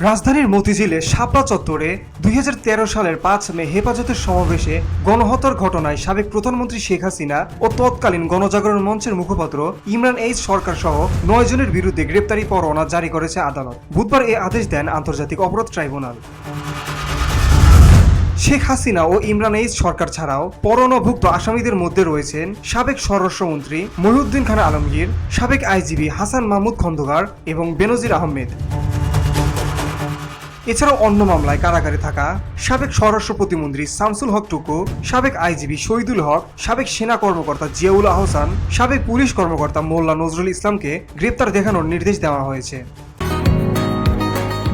রাজধানীর মতিঝিলে শাপলা চত্বরে 2013 সালের 5 মে হেফাজতের সমাবেশে গণহত্যার ঘটনায় সাবেক প্রধানমন্ত্রী শেখ হাসিনা ও তৎকালীন গণজাগরণ মঞ্চের মুখপাত্র ইমরান এইচ সরকার সহ 9 জনের বিরুদ্ধে গ্রেপ্তারি পরোয়ানা জারি করেছে আদালত। বুধবার এ আদেশ দেন আন্তর্জাতিক অপরাধ ট্রাইব্যুনাল। শেখ হাসিনা ও ইমরান এইচ সরকার ছাড়াও পরোয়ানাভুক্ত আসামিদের মধ্যে রয়েছেন সাবেক স্বরাষ্ট্রমন্ত্রী মহিউদ্দিন খান আলমগীর, সাবেক আইজিপি হাসান মাহমুদ খন্দকার এবং বেনজির আহমেদ। এছাড়াও অন্য মামলায় কারাগারে থাকা সাবেক স্বরাষ্ট্র প্রতিমন্ত্রী শামসুল হক টুকু, সাবেক আইজিপি শহীদুল হক, সাবেক সেনা কর্মকর্তা জিয়াউল আহসান, সাবেক পুলিশ কর্মকর্তা মোল্লা নজরুল ইসলামকে গ্রেপ্তার দেখানোর নির্দেশ দেওয়া হয়েছে।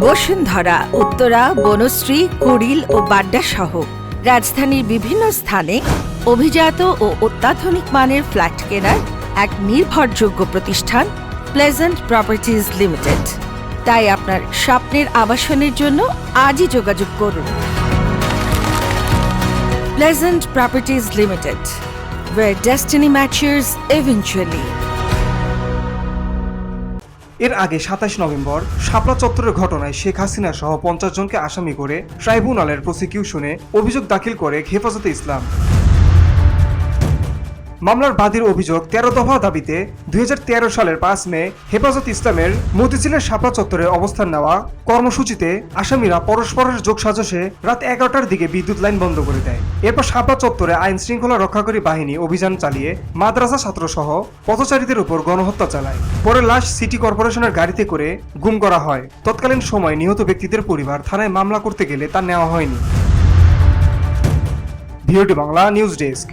বসুন্ধরা, উত্তরা, বনশ্রী, কুড়িল ও বাড্ডা সহ রাজধানীর বিভিন্ন স্থানে অভিজাত ও অত্যাধুনিক মানের ফ্ল্যাট কেনার এক নির্ভরযোগ্য প্রতিষ্ঠান প্লেজেন্ট প্রপার্টিজ লিমিটেড। তাই আপনার স্বপ্নের আবাসনের জন্য আজই যোগাযোগ করুন। Pleasant properties limited, where destiny matches eventually. এর আগে 27 নভেম্বর শাপলা চত্বরের ঘটনায় শেখ হাসিনা সহ 50 জনকে আসামি করে ট্রাইব্যুনালের প্রসিকিউশনে অভিযোগ দাখিল করে হেফাজতে ইসলাম। মামলার বাদীর অভিযোগ 13 দফা দাবিতে 2013 সালের 5 মে হেফাজত ইসলামের মতিঝিলের শাপলা চত্বরে অবস্থান নেওয়া কর্মসূচিতে আসামিরা পরস্পরের যোগসাজশে রাত 11টার দিকে বিদ্যুৎ লাইন বন্ধ করে দেয়। এরপর শাপলা চত্বরে আইন শৃঙ্খলা রক্ষাকারী বাহিনী অভিযান চালিয়ে মাদ্রাসা ছাত্রসহ পথচারীদের উপর গণহত্যা চালায়। পরে লাশ সিটি কর্পোরেশনের গাড়িতে করে গুম করা হয়। তৎকালীন সময় নিহত ব্যক্তিদের পরিবার থানায় মামলা করতে গেলে তা নেওয়া হয়নি। ভিওটি বাংলা নিউজ ডেস্ক।